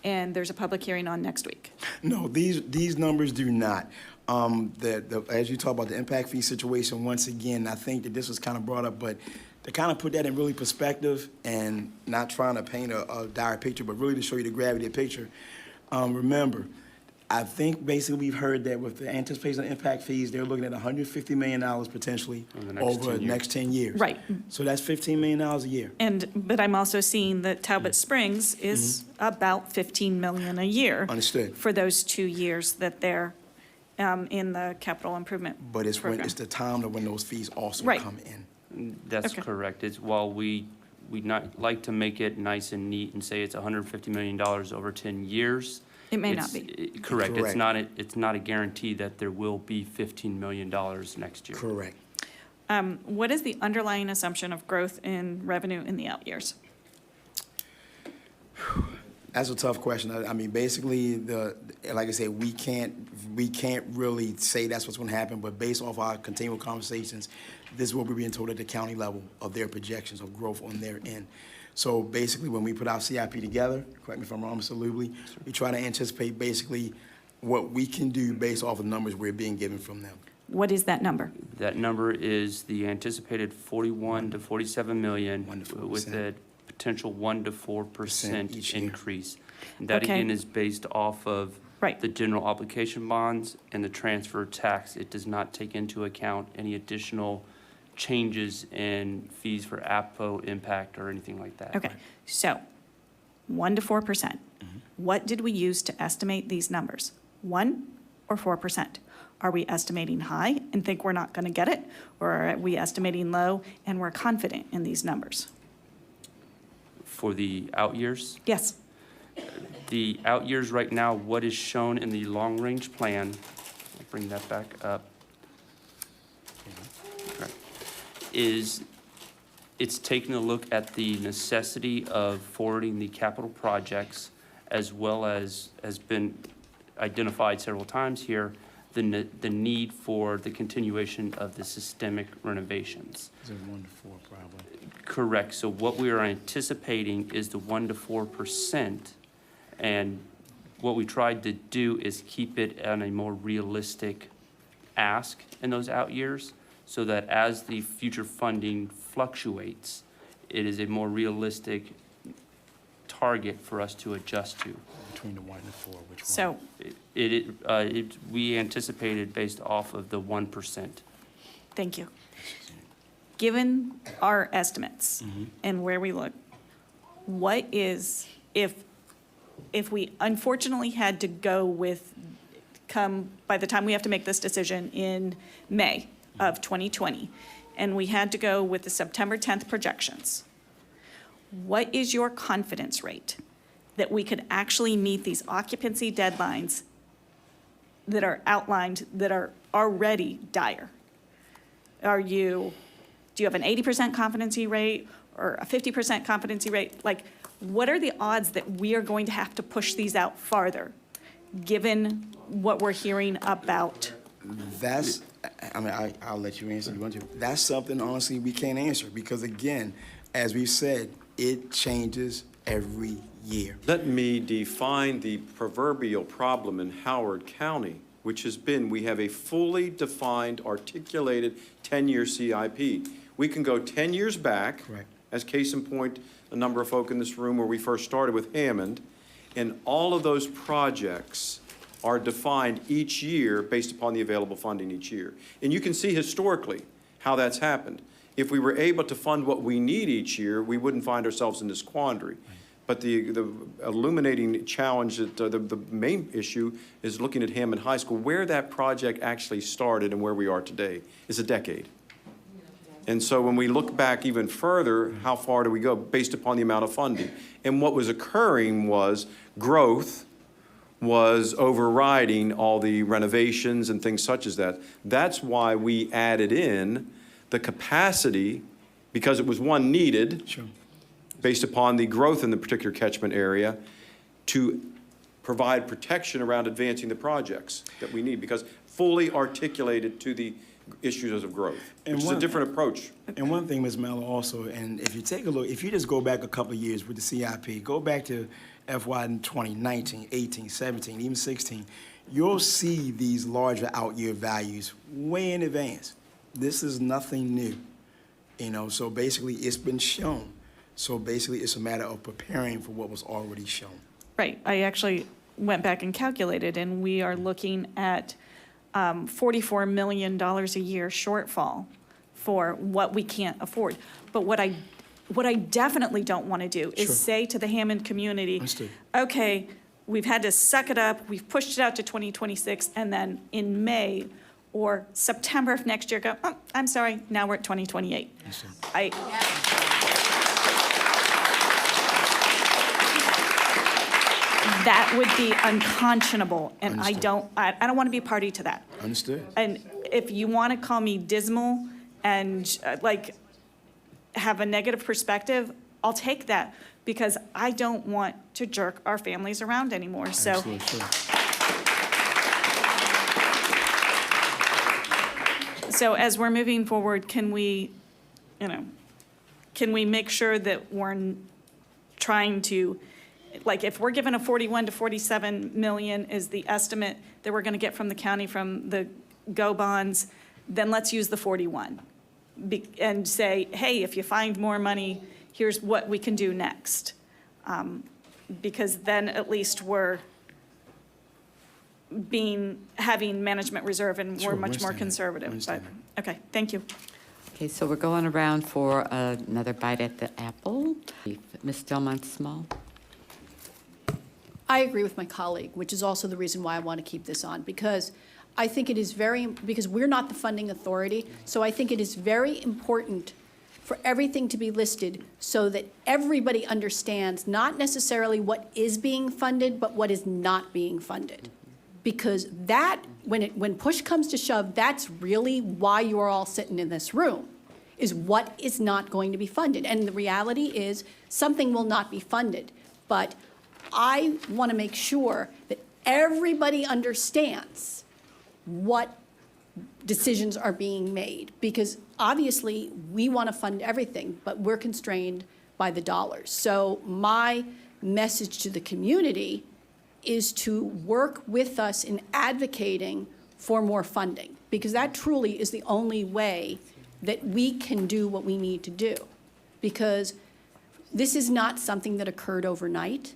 And there's a public hearing on next week. No, these numbers do not. As you talk about the impact fee situation, once again, I think that this was kind of brought up, but to kind of put that in really perspective and not trying to paint a dire picture, but really to show you the gravity of the picture, remember, I think basically we've heard that with the anticipation of impact fees, they're looking at $150 million potentially over the next 10 years. Right. So that's $15 million a year. But I'm also seeing that Talbot Springs is about $15 million a year. Understood. For those 2 years that they're in the capital improvement But it's program. the time when those fees also Right. come in. That's Okay. correct. It's, while we not like to make it nice and neat and say it's $150 million over 10 years. It may not it's- be. Correct. Correct. It's not a guarantee that there will be $15 million next year. Correct. What is the underlying assumption of growth in revenue in the out years? That's a tough question. I mean, basically, like I said, we can't really say that's what's going to happen, but based off our continual conversations, this is what we're being told at the county level of their projections of growth on their end. So basically, when we put our CIP together, correct me if I'm wrong, Mr. Lubley, we try to anticipate basically what we can do based off of numbers we're being given from them. What is that number? That number is the anticipated 41 to 47 million 1 to 4%. with a potential 1 to 4% each year. increase. That Okay. again is based off of Right. the general obligation bonds and the transfer tax. It does not take into account any additional changes in fees for APFO impact or anything like that. Okay, so 1 to 4%. What did we use to estimate these numbers? 1 or 4%? Are we estimating high and think we're not going to get it? Or are we estimating low and we're confident in these numbers? For the out years, Yes. the out years right now, what is shown in the long-range plan, I'll bring that back up, okay, is it's taking a look at the necessity of forwarding the capital projects as well as has been identified several times here, the need for the continuation of the systemic renovations. Is it 1 to 4 probably? Correct. So what we are anticipating is the 1 to 4%. And what we tried to do is keep it on a more realistic ask in those out years so that as the future funding fluctuates, it is a more realistic target for us to adjust to. Between the 1 and the 4, which one? So, We anticipated based off of the 1%. thank you. Given our estimates and where we look, what is, if we unfortunately had to go with, by the time we have to make this decision in May of 2020, and we had to go with the September 10th projections, what is your confidence rate that we could actually meet these occupancy deadlines that are outlined, that are already dire? Do you have an 80% competency rate or a 50% competency rate? Like, what are the odds that we are going to have to push these out farther, given what we're hearing about? That's, I mean, I'll let you answer if you want to. That's something, honestly, we can't answer because, again, as we've said, it changes every year. Let me define the proverbial problem in Howard County, which has been, we have a fully defined, articulated 10-year CIP. We can go 10 years back. Correct. As case in point, a number of folk in this room where we first started with Hammond, and all of those projects are defined each year based upon the available funding each year. And you can see historically how that's happened. If we were able to fund what we need each year, we wouldn't find ourselves in this quandary. But the illuminating challenge, that the main issue is looking at Hammond High School, where that project actually started and where we are today is a decade. And so when we look back even further, how far do we go based upon the amount of funding? And what was occurring was growth was overriding all the renovations and things such as that. That's why we added in the capacity, because it was one needed, Sure. based upon the growth in the particular catchment area, to provide protection around advancing the projects that we need, because fully articulated to the issues of growth, And which is a one- different approach. And one thing, Ms. Mello, also, and if you take a look, if you just go back a couple of years with the CIP, go back to FY 2019, 18, 17, even 16, you'll see these larger out-year values way in advance. This is nothing new, so basically it's been shown. So basically it's a matter of preparing for what was already shown. Right, I actually went back and calculated, and we are looking at $44 million a year shortfall for what we can't afford. But what I definitely don't want to do is Sure. say to the Hammond community, Understood. okay, we've had to suck it up, we've pushed it out to 2026, and then in May or September of next year go, oh, I'm sorry, now we're at 2028. That would be unconscionable, and I Understood. don't want to be a party to that. Understood? And if you want to call me dismal and have a negative perspective, I'll take that, because I don't want to jerk our families around anymore. So Absolutely, sure. So as we're moving forward, can we make sure that we're trying to, if we're given a 41 to 47 million is the estimate that we're going to get from the county from the GO bonds, then let's use the 41 and say, hey, if you find more money, here's what we can do next. Because then at least we're having management reserve, and Sure, we're much more understand that. conservative. Understand But, okay, thank you. Okay, so we're going around for another bite at the apple. Ms. Delmont Small? I agree with my colleague, which is also the reason why I want to keep this on, because I think it is because we're not the funding authority, so I think it is very important for everything to be listed so that everybody understands not necessarily what is being funded, but what is not being funded. Because that, when push comes to shove, that's really why you are all sitting in this room, is what is not going to be funded. And the reality is, something will not be funded. But I want to make sure that everybody understands what decisions are being made. Because obviously, we want to fund everything, but we're constrained by the dollars. So my message to the community is to work with us in advocating for more funding, because that truly is the only way that we can do what we need to do. Because this is not something that occurred overnight,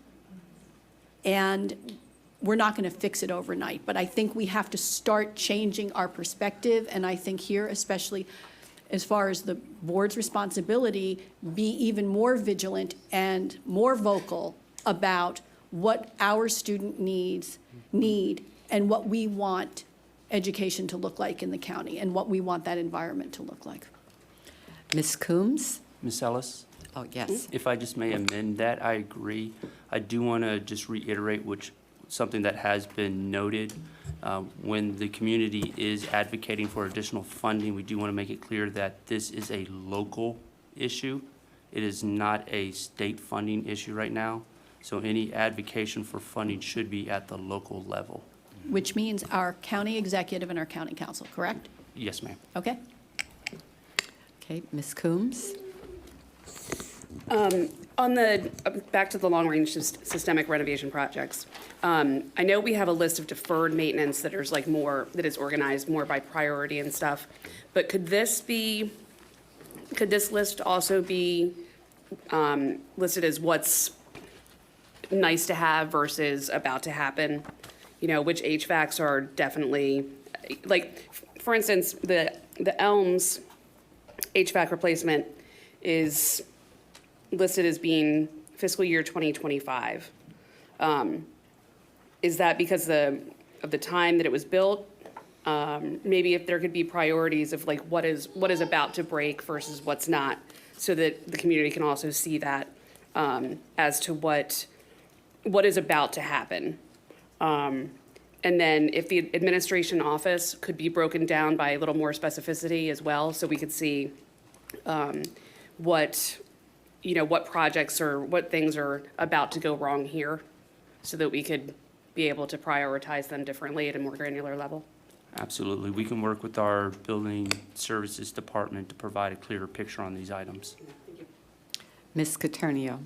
and we're not going to fix it overnight. But I think we have to start changing our perspective, and I think here, especially as far as the board's responsibility, be even more vigilant and more vocal about what our student need and what we want education to look like in the county and what we want that environment to look like. Ms. Coombs? Ms. Ellis? Oh, yes. If I just may amend that, I agree. I do want to just reiterate something that has been noted. When the community is advocating for additional funding, we do want to make it clear that this is a local issue. It is not a state funding issue right now. So any advocacy for funding should be at the local level. Which means our county executive and our county council, correct? Yes, ma'am. Okay? Okay, Ms. Coombs? Back to the long-range systemic renovation projects. I know we have a list of deferred maintenance that is organized more by priority and stuff, but could this list also be listed as what's nice to have versus about to happen? Which HVACs are definitely, for instance, the Elms HVAC replacement is listed as being fiscal year 2025. Is that because of the time that it was built? Maybe if there could be priorities of like what is about to break versus what's not, so that the community can also see that as to what is about to happen. And then if the administration office could be broken down by a little more specificity as well, so we could see what projects or what things are about to go wrong here, so that we could be able to prioritize them differently at a more granular level. Absolutely. We can work with our building services department to provide a clearer picture on these items. Ms. Caternio.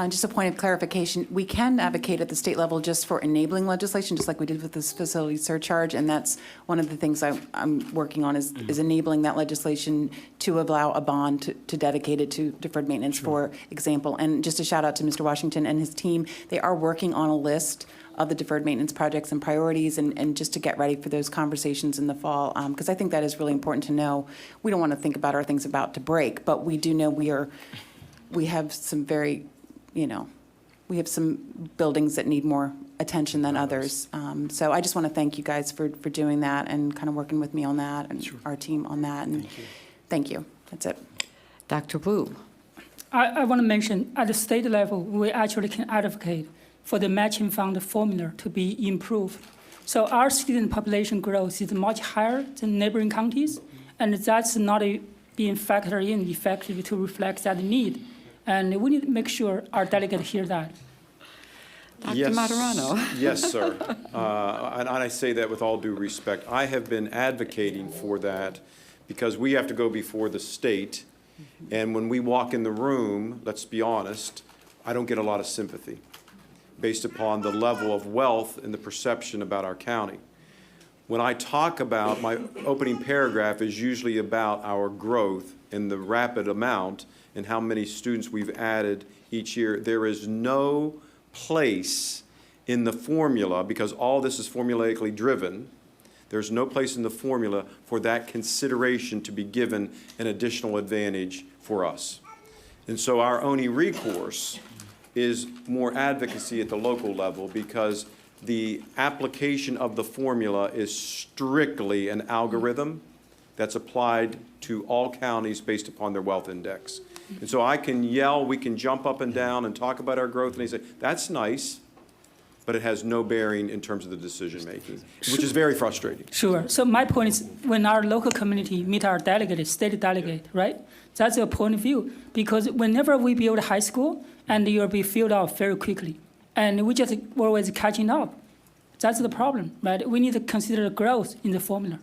Just a point of clarification, we can advocate at the state level just for enabling legislation, just like we did with this facility surcharge, and that's one of the things I'm working on is enabling that legislation to allow a bond to dedicate it to deferred maintenance, for example. And just a shout out to Mr. Washington and his team. They are working on a list of the deferred maintenance projects and priorities, and just to get ready for those conversations in the fall, because I think that is really important to know. We don't want to think about our things about to break, but we do know we have some very, we have some buildings that need more attention than others. So I just want to thank you guys for doing that and kind of working with me on that and our team on that. And thank you. That's it. Dr. Wu. I want to mention, at the state level, we actually can advocate for the matching fund formula to be improved. So our student population growth is much higher than neighboring counties, and that's not being factored in effectively to reflect that need. And we need to make sure our delegates hear that. Dr. Materano. Yes, sir. And I say that with all due respect. I have been advocating for that because we have to go before the state. And when we walk in the room, let's be honest, I don't get a lot of sympathy based upon the level of wealth and the perception about our county. When I talk about, my opening paragraph is usually about our growth and the rapid amount and how many students we've added each year. There is no place in the formula, because all this is formulaically driven, there's no place in the formula for that consideration to be given an additional advantage for us. And so our only recourse is more advocacy at the local level, because the application of the formula is strictly an algorithm that's applied to all counties based upon their wealth index. And so I can yell, we can jump up and down and talk about our growth, and they say, that's nice, but it has no bearing in terms of the decision-making, which is very frustrating. Sure. So my point is, when our local community meet our delegate, state delegate, right? That's a point of view, because whenever we build a high school, and you'll be filled out very quickly, and we just always catching up. That's the problem, right? We need to consider the growth in the formula.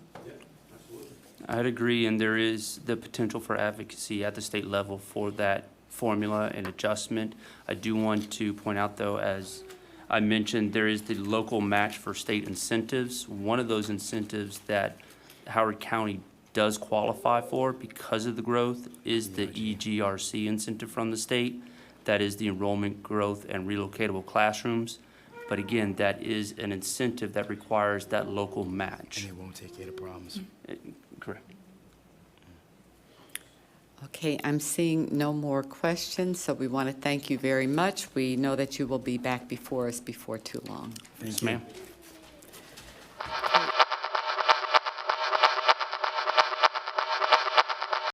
I'd agree, and there is the potential for advocacy at the state level for that formula and adjustment. I do want to point out, though, as I mentioned, there is the local match for state incentives. One of those incentives that Howard County does qualify for because of the growth is the EGRC incentive from the state. That is the enrollment growth and relocatable classrooms. But again, that is an incentive that requires that local match. And it won't take care of the problems. Correct. Okay, I'm seeing no more questions, so we want to thank you very much. We know that you will be back before us before too long. Thank Yes, you. ma'am.